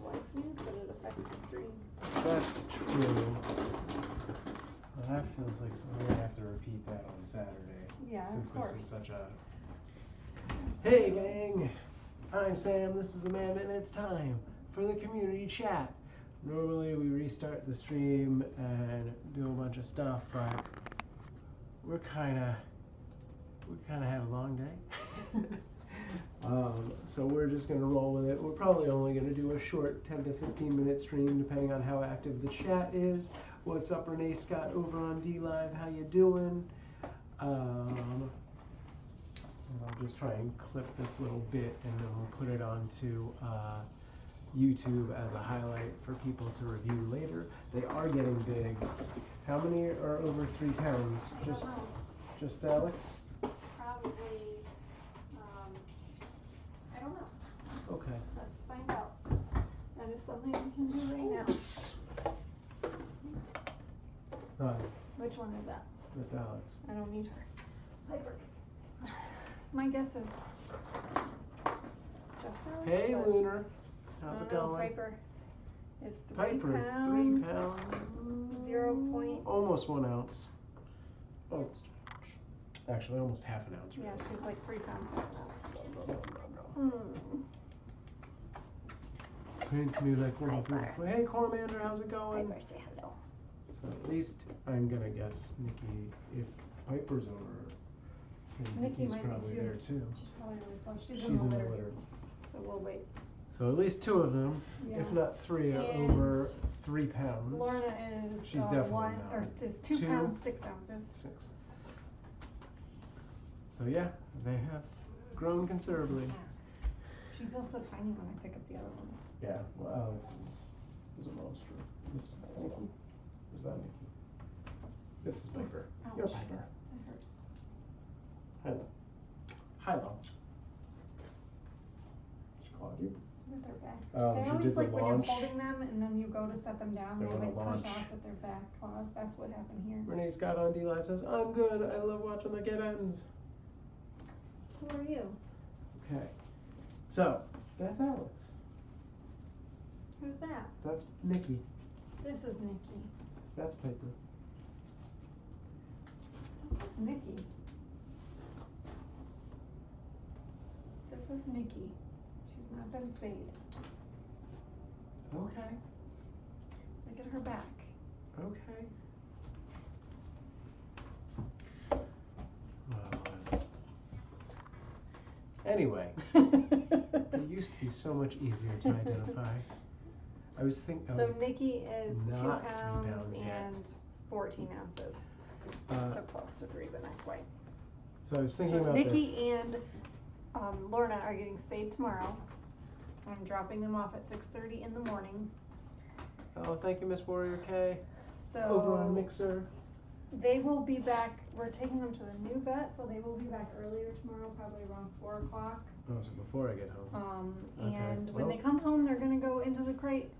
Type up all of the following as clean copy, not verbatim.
life news, but it affects the stream. That's true. Well, that feels like we're gonna have to repeat that on Saturday. Yeah, since of course. This is such a. Hey gang, I'm Sam. This is Amanda, and it's time for the community chat. Normally we restart the stream and do a bunch of stuff, but we kind of had a long day. So we're just gonna roll with it. We're probably only gonna do a short 10 to 15 minute stream, depending on how active the chat is. What's up, Renee Scott over on D Live? How you doing? And I'll just try and clip this little bit, and then we'll put it onto YouTube as a highlight for people to review later. They are getting big. How many are over 3 pounds? Just Alex? Probably, I don't know. Okay. Let's find out. That is something we can do right now. Oops. Which one is that? That's Alex. I don't need her. Piper. My guess is just Alex. Hey, Lunar. How's it going? Piper is 3 Piper, pounds. 3 pounds. 0 point. Almost 1 ounce. Almost. Actually, almost half an ounce. Yeah, Really. she's like 3 pounds. No. Paint me like one of your. Hey, Cormander, how's it going? Piper, say hello. So at least I'm gonna guess Nikki, if Piper's over, Nikki Nikki's might be probably too. there too. She's probably really close. She's in in the the litter. litter. So we'll wait. So at least 2 of them, Yeah. if not 3, are And over 3 pounds. Lorna is She's definitely 1 not. or is 2 2 pounds 6 ounces. 6. So yeah, they have grown considerably. She feels so tiny when I pick up the other one. Yeah, well, Alex is a monster. Is this Nikki? Or is that Nikki? This is Piper. Ouch. You're Piper. That hurt. Hello. Hello. She called you? With their back. Oh, They she always did the like when launch. you're holding them and then you go to set them down, They they wanna like launch. push off with their back claws. That's what happened here. Renee Scott on D Live says, I'm good. I love watching the Kittens. Who are you? Okay. So, that's Alex. Who's that? That's Nikki. This is Nikki. That's Piper. This is Nikki. This is Nikki. She's not been spayed. Okay. Look at her back. Okay. Well, anyway, they used to be so much easier to identify. I was thinking. So Nikki is 2 not 3 pounds pounds yet. and 14 ounces. So close to 3, but not quite. So I was thinking So about Nikki this. and Lorna are getting spayed tomorrow. I'm dropping them off at 6:30 in the morning. Oh, thank you, Miss Warrior K. So Over on Mixer. they will be back. We're taking them to the new vet, so they will be back earlier tomorrow, probably around 4 o'clock. Oh, so before I get home. Okay, And when well. they come home, they're gonna go into the crate.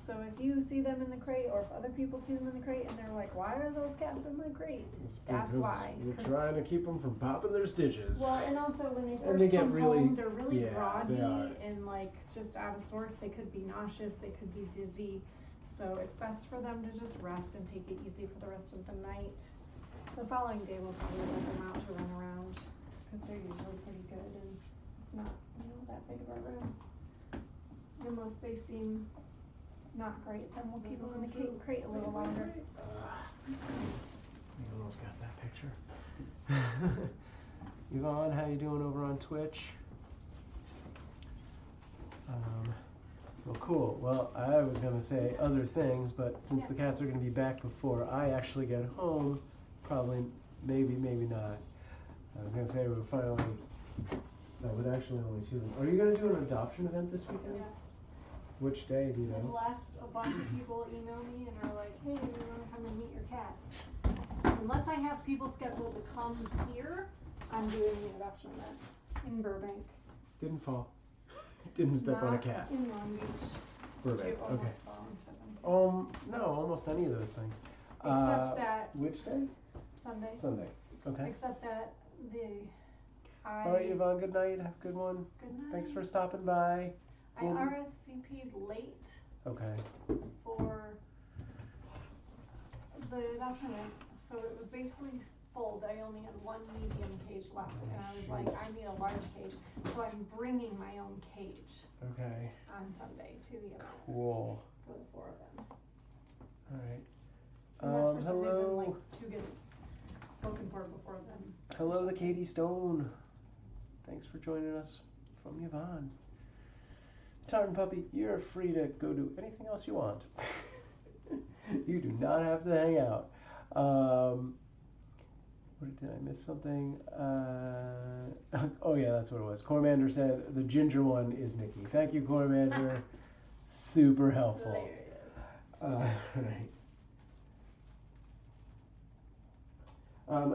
So if you see them in the crate, or if other people see them in the crate, and they're like, "Why are those cats in the crate?" It's That's because why. we're trying to keep them from popping their stitches. Well, and also when they And first they get come really- home, they're really yeah, groggy they are. and like just out of sorts. They could be nauseous, they could be dizzy. So it's best for them to just rest and take it easy for the rest of the night. The following day we'll probably let them out to run around because they're usually pretty good and it's not, that big of a room. Unless they seem not great, then we'll keep them in the crate a little longer. I almost got that picture. Yvonne, how you doing over on Twitch? Well, cool. Well, I was going to say other things, but since the cats are going to be back before I actually get home, probably, maybe not. I was going to say we're finally, no, but actually only 2 of them. Are you going to do an adoption event this weekend? Yes. Which day do you know? Unless a bunch of people email me and are like, hey, we want to come and meet your cats. Unless I have people scheduled to come here, I'm doing the adoption event in Burbank. Didn't fall. Didn't step on a cat. In Long Beach. Burbank, You okay. almost fall and step on a cat. No, almost any of those things. Except that Which day? Sunday. Sunday. Okay. Except that All right, Yvonne, good night. Have a good one. Good night. Thanks for stopping by. I RSVP'd late Okay. for the adoption event, so it was basically full. I only had one medium cage left, and I was like, I need a large cage, so I'm bringing my own cage. Okay. On Sunday to the event. Cool. For the 4 of them. All right. Unless for some reason, Hello. like, 2 get spoken for before then. Hello, the Katie Stone. Thanks for joining us from Yvonne. Tartan Puppy, you're free to go do anything else you want. You do not have to hang out. Did I miss something? Oh yeah, that's what it was. Cormander said the ginger one is Nikki. Thank you, Cormander. Super helpful. Right.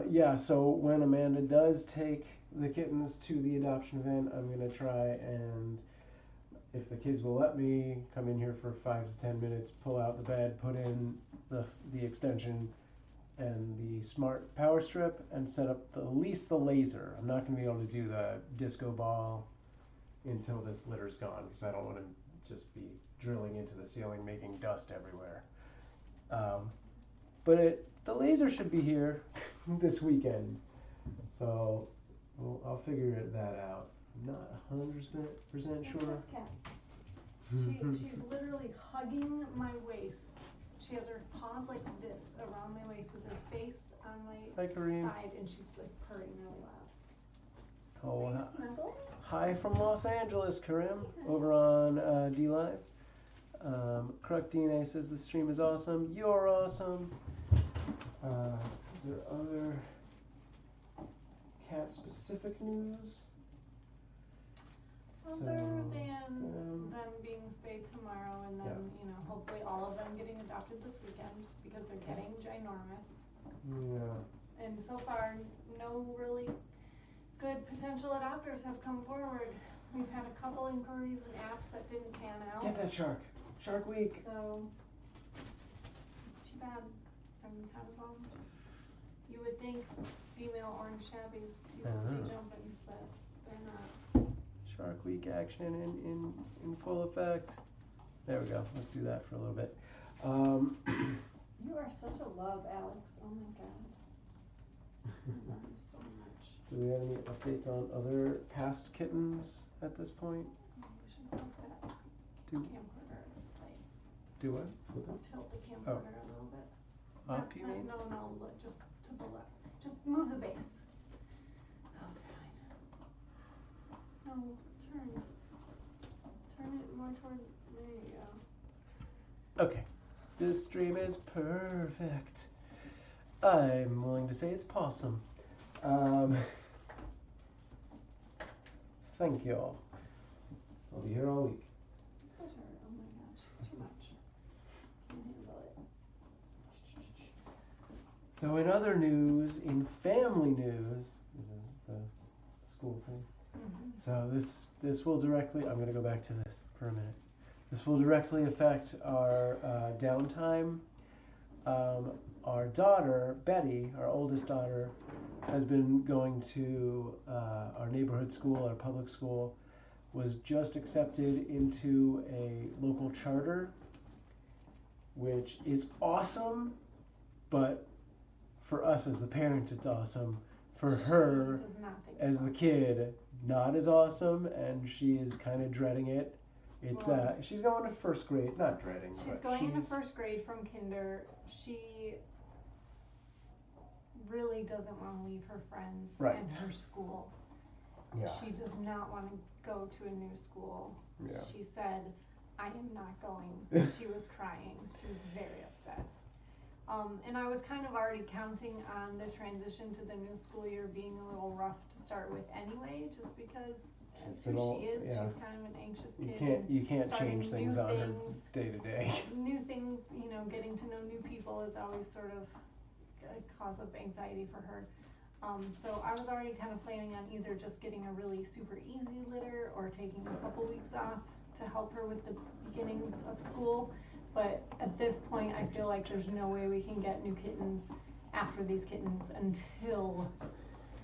Yeah, so when Amanda does take the kittens to the adoption event, I'm gonna try and, if the kids will let me, come in here for 5 to 10 minutes, pull out the bed, put in the extension and the smart power strip, and set up at least the laser. I'm not going to be able to do the disco ball until this litter's gone, because I don't want to just be drilling into the ceiling making dust everywhere. But the laser should be here this weekend, so I'll figure that out. I'm not 100% sure. That's cat. She's literally hugging my waist. She has her paws like this around my waist with her face on my side, and she's like purring really loud. Oh, Are you snuggling? Hi from Los Angeles, Karim, over on D-Live. Kruk DNA says the stream is awesome. You're awesome. Is there other cat-specific news? Other than them being spayed tomorrow, and then, you know, hopefully all of them getting adopted this weekend, because they're getting ginormous. Yeah. And so far, no really good potential adopters have come forward. We've had a couple inquiries and apps that didn't pan out. Get that shark. Shark Week. So, it's too bad. I'm kind of bummed. You would think female orange shabbies, you would be jumping, but they're not. Shark Week action in full effect. There we go. Let's do that for a little bit. You are such a love, Alex. Oh my god. I love you so much. Do we have any updates on other past kittens at this point? Oh, we should tilt that camcorder. Do what? Tilt the camcorder a little bit. Up, you mean? No, look, just to the left. Just move the base. Oh, fine. No, turn it more toward, there you go. Okay, this stream is perfect. I'm willing to say it's possum. Thank you all. I'll be here all week. Oh my gosh, too much. Can't handle it. So in other news, in family news, is it the school thing? So this will directly, I'm going to go back to this for a minute. This will directly affect our downtime. Our daughter, Betty, our oldest daughter, has been going to our neighborhood school, our public school, was just accepted into a local charter, which is awesome, but for us as the parent, it's awesome. For her, as the kid, not as awesome, and she is kind of dreading it. It's she's going to first grade, not dreading. She's going into first grade from kinder. She really doesn't want to leave her friends and her school. Yeah. She does not want to go to a new school. Yeah. She said, I am not going. She was crying. She was very upset. And I was kind of already counting on the transition to the new school year being a little rough to start with anyway, just because that's who she is. Yeah. She's kind of an anxious kid. You can't change things on her day to day. New things, you know, getting to know new people is always sort of a cause of anxiety for her. So I was already kind of planning on either just getting a really super easy litter or taking a couple weeks off to help her with the beginning of school. But at this point, I feel like there's no way we can get new kittens after these kittens until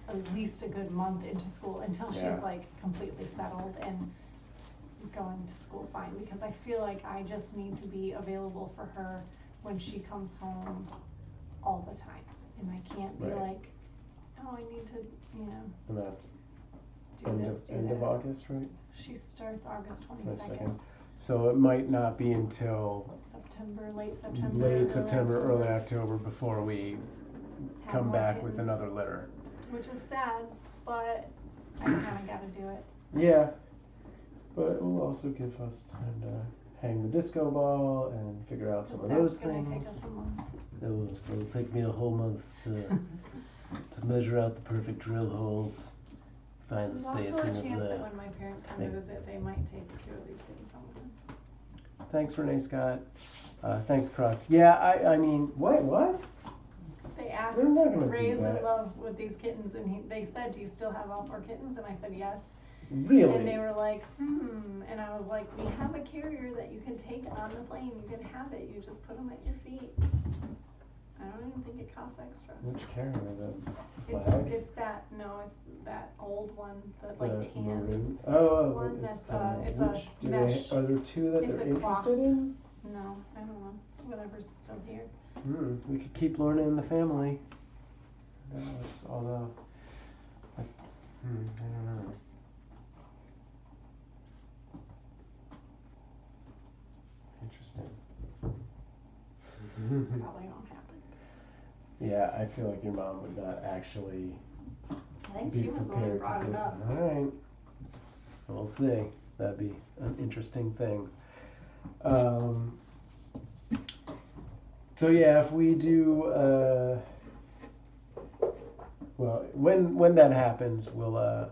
at least a good month into school, until she's like completely settled and going going to school fine, because I feel like I just need to be available for her when she comes home all the time. And I can't be Right. like, oh, I need to, you know, And that's do this, do end of that. August, right? She starts August 22nd. 22nd. So it might not be until September, late September. late September, early October before we Have come more back kittens, with another litter. which is sad, but I kinda gotta do it. Yeah, but it will also give us time to hang the disco ball and figure out some of those That's gonna take things. us a month. It'll take me a whole month to measure out the perfect drill holes, find the There's also a spacing of chance that the. when my parents come to visit, they might take 2 of these kittens home with them. Thanks, Renee Scott. Thanks, Crux. Yeah, I mean, what? They asked, They're not gonna do Ray's in that. love with these kittens, and they said, do you still have all 4 kittens? And I said, yes. Really? And they were like, and I was like, we have a carrier that you can take on the plane, you can have it, you just put them at your feet. I don't even think it costs extra. Which carrier is it? Flag? It's that, no, it's that old one, the like tan. Maroon. Oh, one it's that's, it's a which- mesh. Are there 2 that It's they're a cloth. interested in? No, I don't know, whatever's still here. We could keep Lorna in the family. No, it's although, I don't know. Interesting. Probably won't happen. Yeah, I feel like your mom would not actually I think be she was the one who prepared brought to it do. up. All right, we'll see. That'd be an interesting thing. So yeah, if we do, well, when that happens, we'll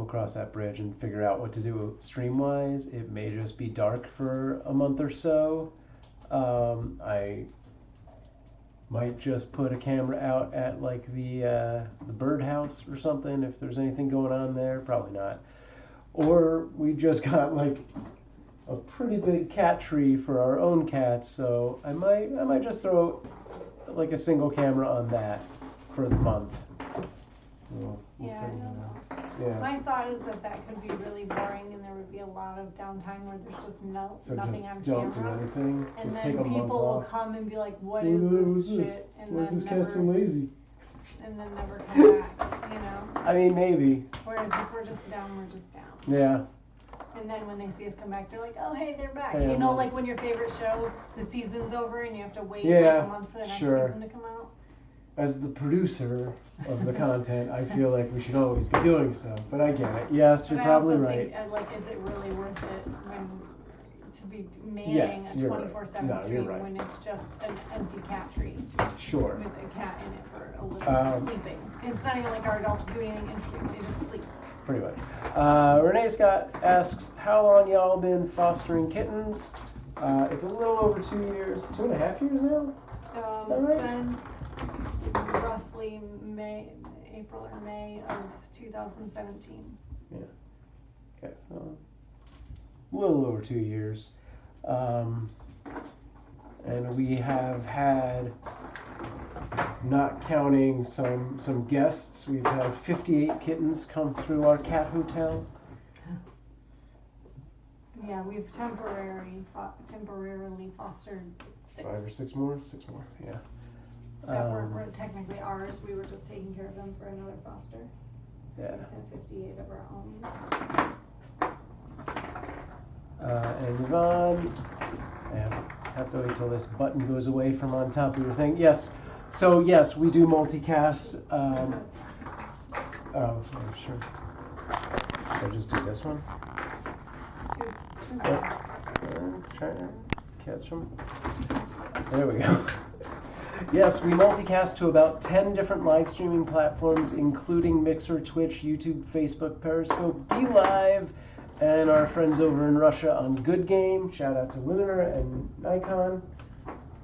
cross that bridge and figure out what to do stream-wise. It may just be dark for a month or so. I might just put a camera out at like the birdhouse or something if there's anything going on there. Probably not. Or we just got like a pretty big cat tree for our own cats, so I might just throw like a single camera on that for the month. We'll Yeah, I figure don't it know. out. Yeah. My thought is that could be really boring and there would be a lot of downtime where there's just So nothing on just don't do camera. anything. And Just then take a month people will off. come and be like, what What's is this this? shit? And Why is then this cat so never, lazy? and then never come back, you know? I mean, maybe. Whereas if we're just down, we're just down. Yeah. And then when they see us come back, they're like, oh, hey, they're back. Hey, You I'm know, back. like when your favorite show, the season's over and you have to wait Yeah, like a month for the next sure. season to come out. As the producer of the content, I feel like we should always be doing so. But I get it. Yes, you're But probably I also right. think, like, is it really worth it when to be manning Yes, a you're right. 24/7 No, you're stream right. when it's just an empty cat tree Sure. with a cat in it for a living, sleeping? It's not even like our adults do anything interesting; they just sleep. Pretty much. Renee Scott asks, how long y'all been fostering kittens? It's a little over 2 years, 2.5 years now? All right. Since roughly April or May of 2017. Okay, so a little over 2 years. And we have had, not counting some guests, we've had 58 kittens come through our cat hotel. Yeah, we've temporarily fostered 6 5 or 6 more? 6 more, yeah. that weren't technically ours. We were just taking care of them for another foster. Yeah. We had 58 of our own. And Yvonne, I have to wait till this button goes away from on top of your thing. Yes, so yes, we do multicast. Oh, sure. Should I just do this one? Try to catch them. There we go. Yes, we multicast to about 10 different live streaming platforms, including Mixer, Twitch, YouTube, Facebook, Periscope, DLive, and our friends over in Russia on Good Game. Shout out to Lunar and Nikon.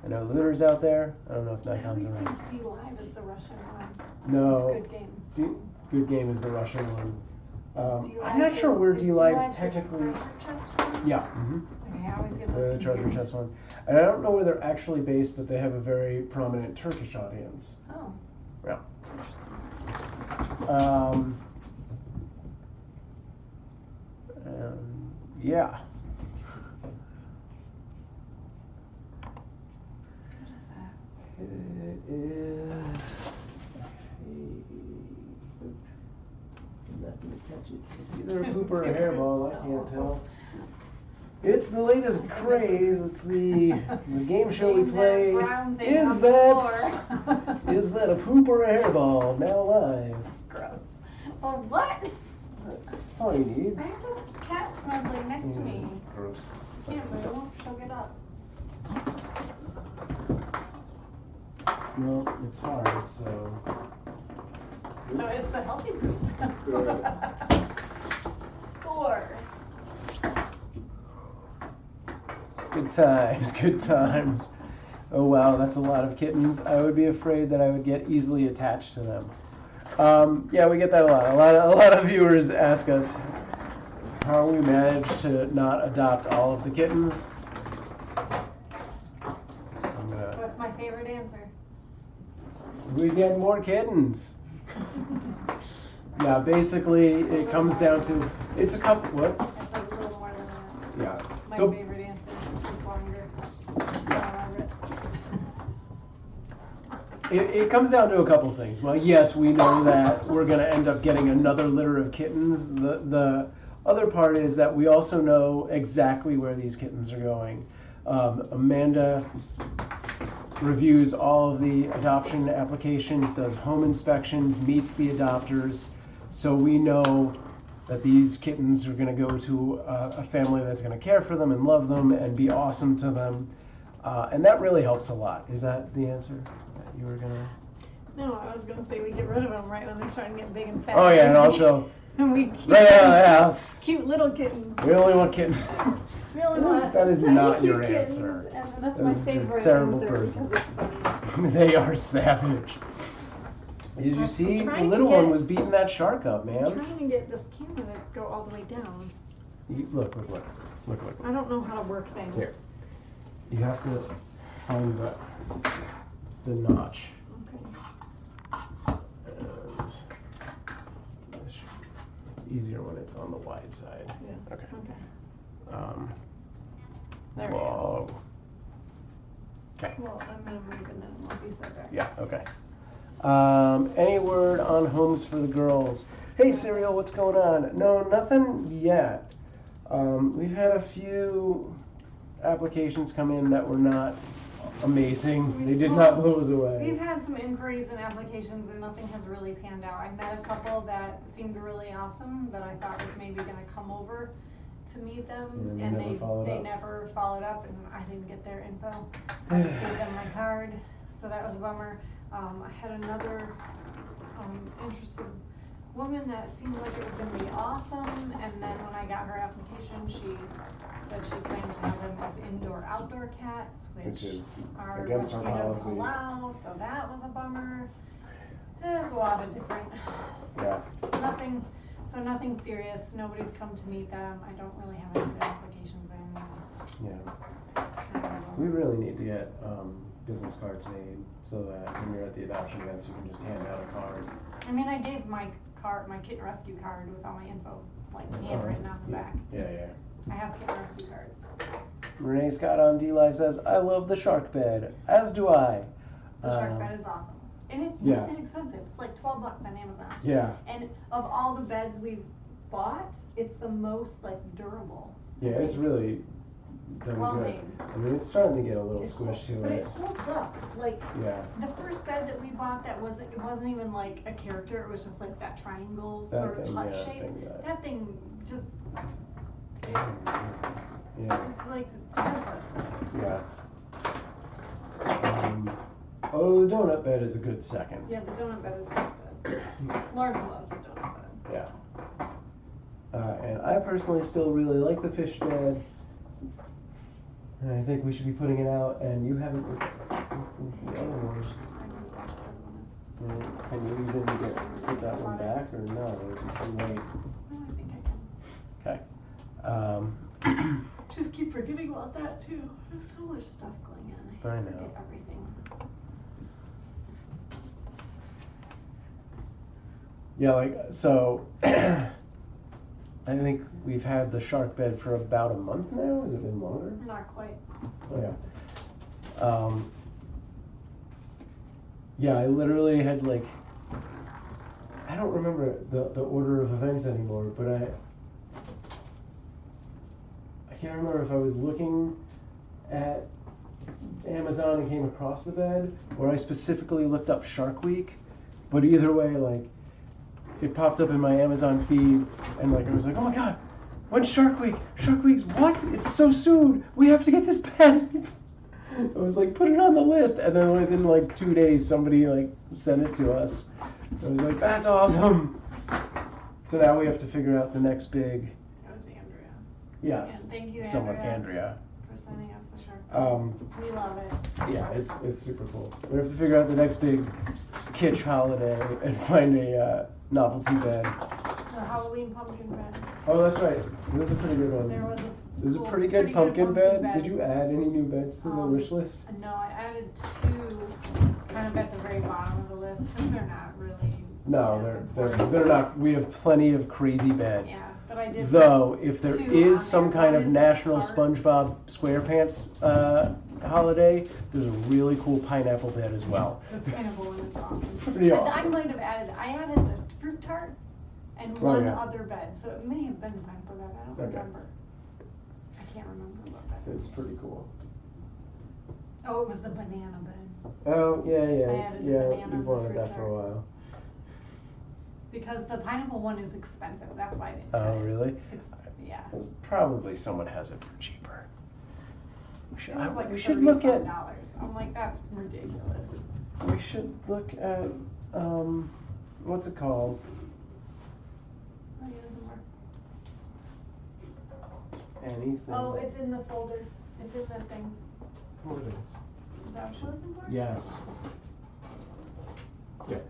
I know Lunar's out there. I don't know if Nikon's around. DLive is the Russian one. No. It's Good Game. Good Game is the Russian one. I'm DLive not sure where is DLive's DLive technically. the treasure chest one? Yeah. Okay, I always get The those treasure confused. chest one. And I don't know where they're actually based, but they have a very prominent Turkish audience. Oh. Yeah. Yeah. What is that? It is. I'm not going to touch it. It's either a poop or a hairball. I can't tell. It's the latest craze. It's the game show we play. Is that a poop or a hairball? Now live. Gross. Oh, what? That's all you need. I have this cat snuggling next to me. Gross. I can't move. She'll get up. No, it's hard, so. No, it's the healthy poop. Score. Good times, good times. Oh wow, that's a lot of kittens. I would be afraid that I would get easily attached to them. Yeah, we get that a lot. A lot of viewers ask us how we managed to not adopt all of the kittens. What's my favorite answer? We get more kittens. Yeah, basically it comes down to it's a couple. What? That's a little more than that. Yeah. My So favorite answer is longer. it comes down to a couple things. Well, yes, we know that we're going to end up getting another litter of kittens. The other part is that we also know exactly where these kittens are going. Amanda reviews all of the adoption applications, does home inspections, meets the adopters. So we know that these kittens are going to go to a family that's going to care for them and love them and be awesome to them. And that really helps a lot. Is that the answer that you were going to? No, I was going to say we get rid of them right when they're starting to get big and fat. Oh, yeah, and also, and we keep right out of the house. Cute little kittens. We only want kittens. We only want That is tiny not cute your kittens, answer. And that's That my is a favorite terrible answer person. because it's funny. They are savage. Did you see? The little one was beating that shark up, I'm man. trying to get this camera to go all the way down. Look. I don't know how to work things. Here. You have to find the notch. Okay. And it's easier when it's on the wide side. Yeah. Okay. There we go. Whoa. Okay. Well, I'm going to move and then we'll be set back. Yeah, okay. Any word on homes for the girls? Hey, Serial, what's going on? No, nothing yet. We've had a few applications come in that were not amazing. They did not blow us away. We've had some inquiries and applications and nothing has really panned out. I met a couple that seemed really awesome that I thought was maybe going to come over to meet them, and they never followed up, and I didn't get their info. I just gave them my card, so that was a bummer. I had another interested woman that seemed like it was going to be awesome, and then when I got her application, she said she planned to have them as indoor-outdoor cats, which is our against our rescue policy. doesn't allow, so that was a bummer. There's a lot of different, Yeah. nothing serious. Nobody's come to meet them. I don't really have any good applications in. Yeah. We really need to get business cards made so that when you're at the adoption events, you can just hand out a card. I mean, I gave my Kittenrescue card with all my info, like handwritten on the back. Yeah. I have Kittenrescue cards. Renee Scott on D-Live says, I love the shark bed, as do I. The shark bed is awesome. And it's Yeah. not that expensive. It's like $12 on Amazon. Yeah. And of all the beds we've bought, it's the most like durable. Yeah, it's really done Well good. made. I mean, it's starting to get a little It squish to but it. it holds up. Like Yeah. the first bed that we bought, it wasn't even like a character. It was just like that triangle That sort of thing, hut yeah, shape. That thing just Yeah. it's like worthless. Yeah. Oh, the donut bed is a good second. Yeah, the donut bed is good. Lauren loves the donut bed. Yeah. And I personally still really like the fish bed. And I think we should be putting it out, and you haven't looked at the other ones. Can you even put that one back, or no? Is it too late? No, I think I can. Okay. Just keep forgetting about that too. There's so much stuff going on. I know. Forget everything. Yeah, like, so, I think we've had the shark bed for about a month now. Has it been longer? Not quite. Oh yeah. Yeah, I literally had like, I don't remember the order of events anymore, but I can't remember if I was looking at Amazon and came across the bed, or I specifically looked up Shark Week. But either way, like, it popped up in my Amazon feed, and like I was like, oh my god, when's Shark Week? Shark Week's what? It's so soon. We have to get this bed. So I was like, put it on the list, and then within like 2 days, somebody like sent it to us. I was like, that's awesome. So now we have to figure out the next big. That was Andrea. Yes. And thank you, Someone, Andrea. for sending us the shark. We love it. Yeah, it's super cool. We have to figure out the next big kitsch holiday and find a novelty bed. The Halloween pumpkin bed. Oh, that's right. It was a pretty good one. There was It was a pretty good pumpkin bed. Did you add any new beds to the wish list? No, I added 2 kind of at the very bottom of the list because they're not really. No, they're not. We have plenty of crazy beds. Yeah, but I did. Though, if there 2 is on some there. kind One of is national the SpongeBob SquarePants holiday, there's a really cool pineapple bed as well. The pineapple one is awesome. Pretty I awesome. might have added the fruit tart and one other bed, so it may have been the pineapple bed. I don't remember. I can't remember what bed. It's pretty cool. Oh, it was the banana bed. Oh, yeah. I added the banana We've wanted fruit that for a tart. while. Because the pineapple one is expensive. That's why I didn't. Oh, get it. really? Yeah. Probably someone has it for cheaper. It was like we should look at. $35. I'm like, that's ridiculous. We should look at what's it called? Oh, yeah, there's more. Anything. Oh, it's in the folder. It's in the thing. What it is? Is that what you're looking for? Yes. Yeah.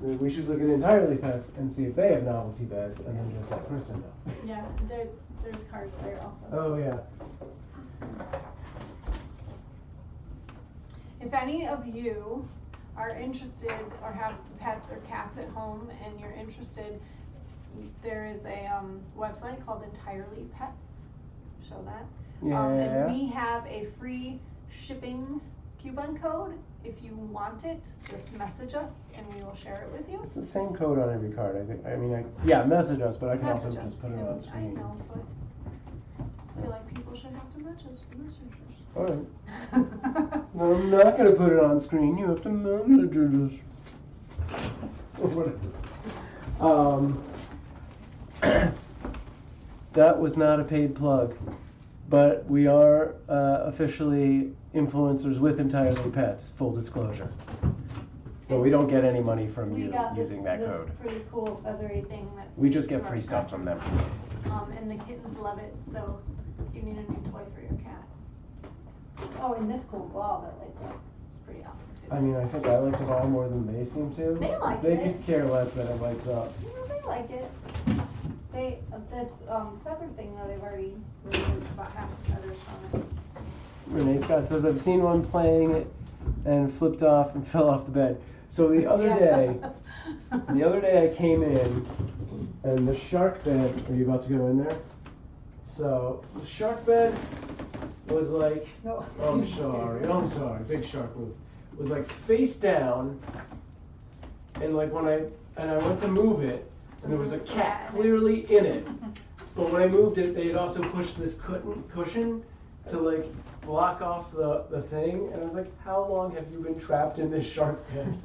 We should look at Entirely Pets and see if they have novelty beds, and then just let Kristen know. Yeah, there's cards there also. Oh yeah. If any of you are interested or have pets or cats at home and you're interested, there is a website called Entirely Pets. Show that. Yeah. And we have a free shipping coupon code. If you want it, just message us and we will share it with you. It's the same code on every card. I think. Yeah, message us, but I can also just put it on I screen. know, but I feel like people should have to message us. All right. No, I'm not gonna put it on screen. You have to message us. Or whatever. That was not a paid plug, but we are officially influencers with Entirely Pets. Full disclosure. But we don't get any money from you using that code. This pretty cool feathery thing that's. We just get free stuff from them. And the kittens love it, so you need a new toy for your cat. Oh, and this cool ball that lights up. It's pretty awesome too. I mean, I think I like the ball more than they seem to. They like They it. could care less that it lights up. No, they like it. This feather thing though, they've already removed about half the feathers from it. Renee Scott says, I've seen one playing it and flipped off and fell off the bed. So the other day I came in and the shark bed, are you about to go in there? So the shark bed was like, No. I'm sorry, big shark move. Was like face down, and like when I went to move it, and there was a cat clearly in it. But when I moved it, they had also pushed this cushion to like block off the thing, and I was like, how long have you been trapped in this shark pen?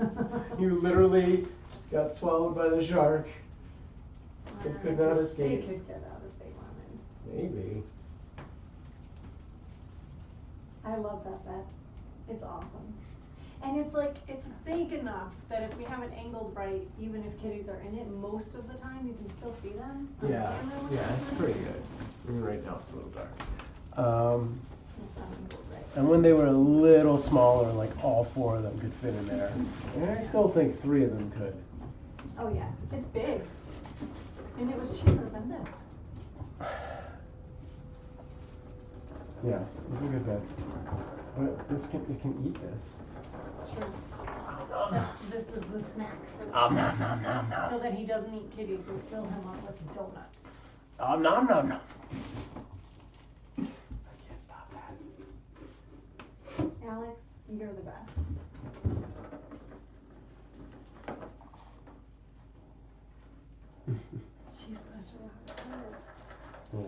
You literally got swallowed by the shark. It could not escape. They could get out if they wanted. Maybe. I love that bed. It's awesome. And it's like, it's big enough that if we have it angled right, even if kitties are in it, most of the time you can still see them. On Yeah, camera when yeah, they're it's in it. pretty good. I mean, right now it's a little dark. It's not angled right. And when they were a little smaller, like all 4 of them could fit in there. And I still think 3 of them could. Oh yeah, it's big. And it was cheaper than this. Yeah, it's a good bed. But it can eat this. True. This is the snack for the Nom nom nom nom nom. so that he doesn't eat kitties. We fill him up with donuts. nom nom nom. I can't stop that. Alex, you're the best. She's such a loud bird. Yeah.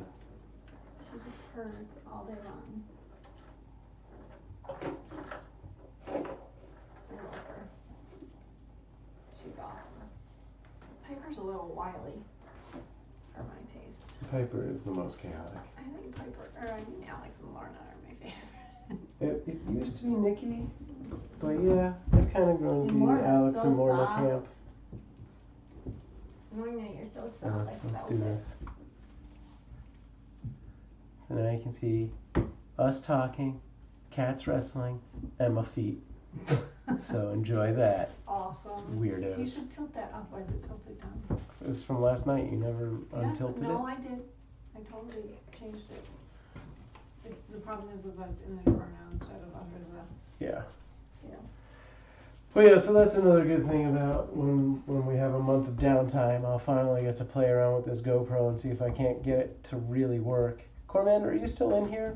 She just purrs all day long. I love her. She's awesome. Piper's a little wily for my taste. Piper is the most chaotic. I think Alex and Lorna are my favorite. It used to be Nikki, but yeah, I've kind of grown to be Alex and Lorna camp. Lorna, you're so soft like Let's velvet. do this. So now you can see us talking, cats wrestling, and my feet. So enjoy that, Awesome. weirdos. You should tilt that up. Why is it tilted down? It was from last night. You never Yes, untilted no, it? I did. I totally changed it. The problem is that it's in the drawer now instead of under the Yeah. scale. Well, yeah, so that's another good thing about when we have a month of downtime. I'll finally get to play around with this GoPro and see if I can't get it to really work. Cormander, are you still in here?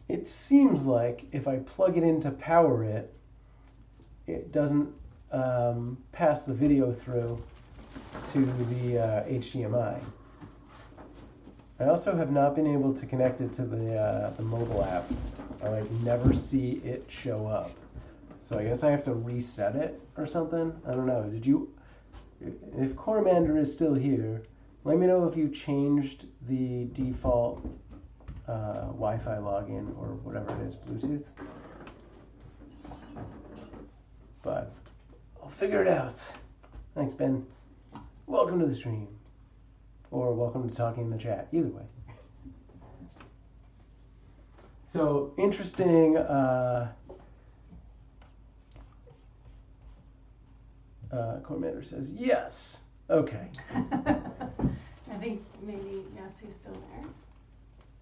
It seems like if I plug it in to power it, it doesn't pass the video through to the HDMI. I also have not been able to connect it to the mobile app. I never see it show up. So I guess I have to reset it or something. I don't know. If Cormander is still here, let me know if you changed the default Wi-Fi login or whatever it is, Bluetooth. But I'll figure it out. Thanks, Ben. Welcome to the stream. Or welcome to talking in the chat. Either way. So, interesting. Cormander says, yes. Okay. I think maybe, yes, he's still there.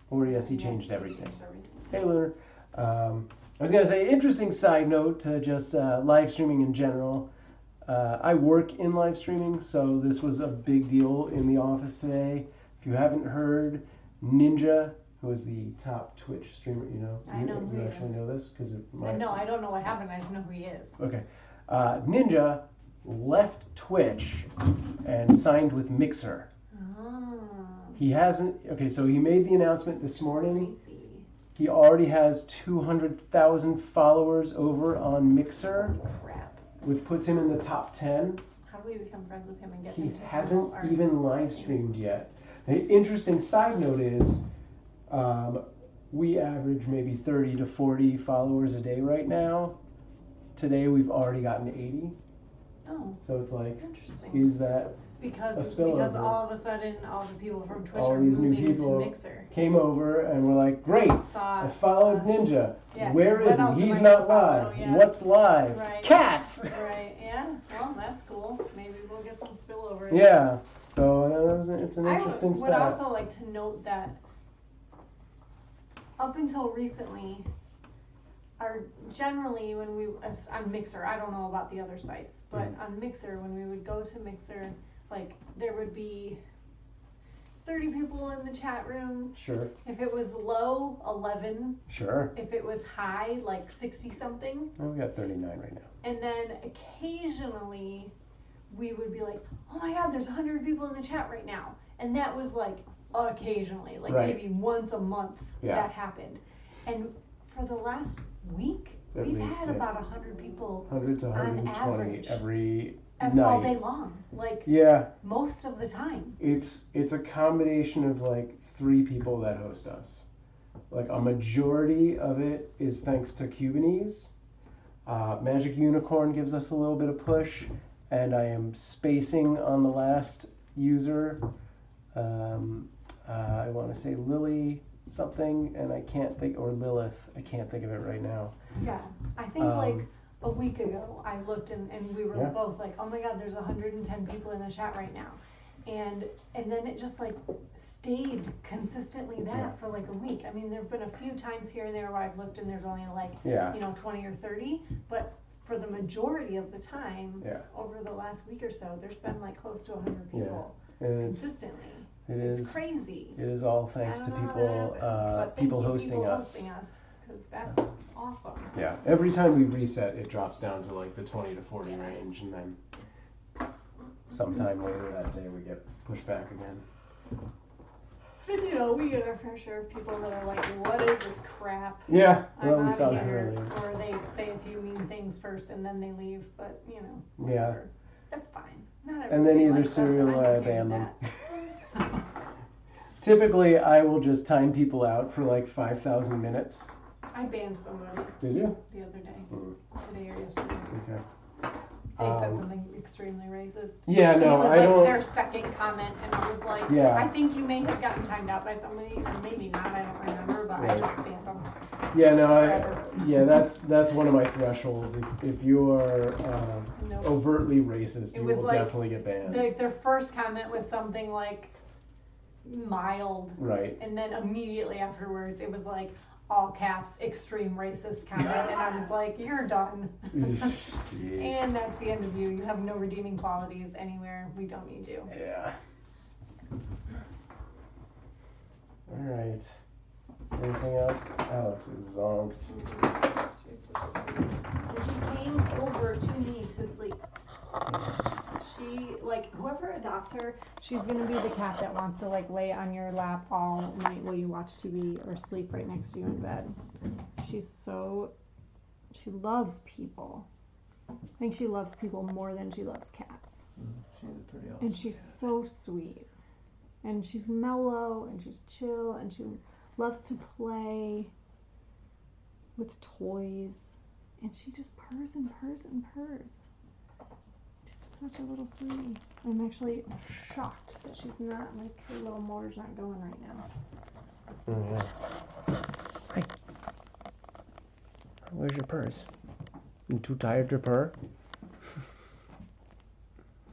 Or yes, he Yes, changed he everything. changed everything. Hey, Lunar. I was going to say, interesting side note to just live streaming in general. I work in live streaming, so this was a big deal in the office today. If you haven't heard, Ninja, who is the top Twitch streamer, you know? I know who you he actually is. know this? Because No, I don't know what happened. I just know who he is. Okay. Ninja left Twitch and signed with Mixer. Oh. He hasn't. Okay, so he made the announcement this morning. Crazy. He already has 200,000 followers over on Mixer, Crap. which puts him in the top 10. How do we become friends with him and get He him to hasn't promote our- even live streamed yet. The interesting side note is we average maybe 30 to 40 followers a day right now. Today we've already gotten 80. Oh, So it's like, interesting. is that Because a spillover? all of a sudden all the people from Twitch All are these new moving people to Mixer. came over and we're like, great, Saw I followed us. Ninja. Yeah, Where what is else he? am He's I not gonna follow? live. Yeah. What's live? Right. Cats! Right, yeah. Well, that's cool. Maybe we'll get some spillover. Yeah. So it's an I interesting would stat. also like to note that up until recently, generally when we on Mixer, I don't know about the other sites, but on Mixer, when we would go to Mixer, like there would be 30 people in the chat room. Sure. If it was low, 11. Sure. If it was high, like 60 something. Oh, we got 39 right now. And then occasionally we would be like, oh my God, there's 100 people in the chat right now. And that was like occasionally, like Right. maybe once a month Yeah. that happened. And for the last week, At we've least, had yeah. about 100 people 100 to on 120 average every all night. day long, like Yeah. most of the time. It's a combination of like 3 people that host us. Like a majority of it is thanks to Cubanese. Magic Unicorn gives us a little bit of push, and I am spacing on the last user. I want to say Lily something, and I can't think, or Lilith. I can't think of it right now. Yeah, I think like a week ago I looked and we were Yeah. both like, oh my God, there's 110 people in the chat right now. And then it just like stayed consistently that Yeah. for like a week. I mean, there've been a few times here and there where I've looked and there's only like, Yeah. 20 or 30, but for the majority of the time, Yeah. over the last week or so, there's been like close to 100 people consistently. It's crazy. It is all thanks to people hosting us. Because that's awesome. Yeah. Every time we reset, it drops down to like the 20 to 40 range, and then sometime later that day we get pushed back again. And we get our fair share of people that are like, what is this crap? Yeah, well, we saw that here. earlier. Or they say a few mean things first and then they leave, but whatever. Yeah. That's fine. Not and then either likes serial us, or ban them. Typically, I will just time people out for like 5,000 minutes. I banned somebody. Did you? The other day. Today or yesterday. Okay. They said something extremely racist. Yeah, no, I don't. Their second comment, and I was like, I think you may have gotten timed out by somebody, or maybe not. I don't remember, but I just banned them. Yeah, no, that's one of my thresholds. If you are overtly racist, you will definitely get banned. Their first comment was something like mild, right? And then immediately afterwards, it was like, all caps, extreme racist comment, and I was like, you're done. And that's the end of you. You have no redeeming qualities anywhere. We don't need you. Yeah. All right. Anything else? Alex is zonked. She came over to me to sleep. She, whoever adopts her, she's gonna be the cat that wants to lay on your lap all night while you watch TV or sleep right next to you in bed. She loves people. I think she loves people more than she loves cats. She's a pretty awesome. And she's so sweet. And she's mellow and she's chill and she loves to play with toys. And she just purrs and purrs and purrs. Such a little sweetie. I'm actually shocked that she's not, her little motor's not going right now. Oh, yeah. Hi. Where's your purse? You too tired to purr?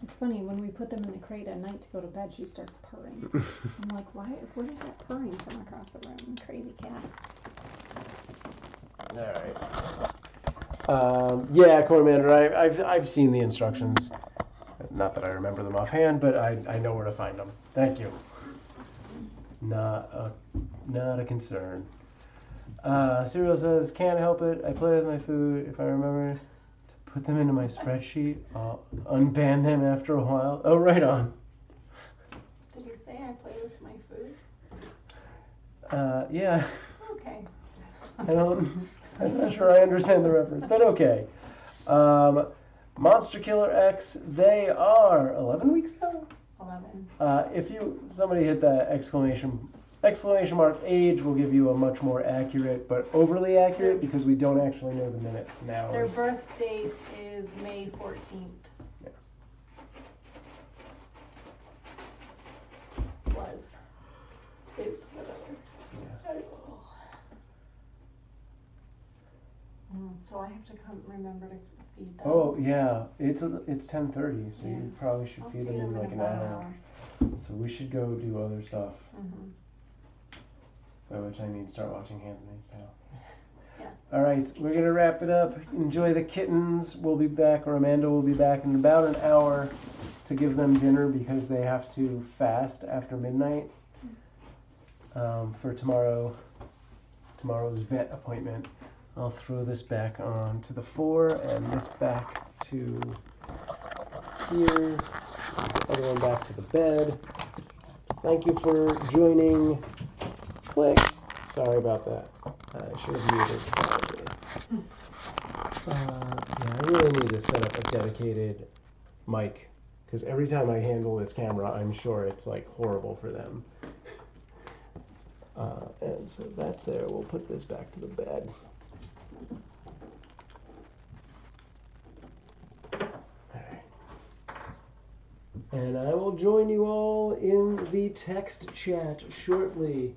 It's funny, when we put them in the crate at night to go to bed, she starts purring. I'm like, where is that purring from across the room? Crazy cat. Alright. Yeah, Cormander, I've seen the instructions. Not that I remember them offhand, but I know where to find them. Thank you. Not a concern. Serial says, can't help it. I play with my food. If I remember to put them into my spreadsheet, I'll unban them after a while. Oh, right on. Did you say I play with my food? Yeah. Okay. I'm not sure I understand the reference, but okay. Monster Killer X, they are 11 weeks now? 11. If somebody hit that exclamation mark age will give you a much more accurate, but overly accurate because we don't actually know the minutes and hours. Their birth date is May 14th. Yeah. Was. Is whatever. Yeah. So I have to remember to feed them. Oh yeah, it's 10:30, so you probably should feed them in like an hour. So we should go do other stuff. Mm-hmm. By which I mean start watching Handmaid's Tale. Yeah. All right, we're gonna wrap it up. Enjoy the kittens. We'll be back, or Amanda will be back in about an hour to give them dinner because they have to fast after midnight for tomorrow's vet appointment. I'll throw this back on to the 4 and this back to here. Other one back to the bed. Thank you for joining. Click. Sorry about that. I should have muted probably. Yeah, I really need to set up a dedicated mic because every time I handle this camera, I'm sure it's horrible for them. And so that's there. We'll put this back to the bed. And I will join you all in the text chat shortly.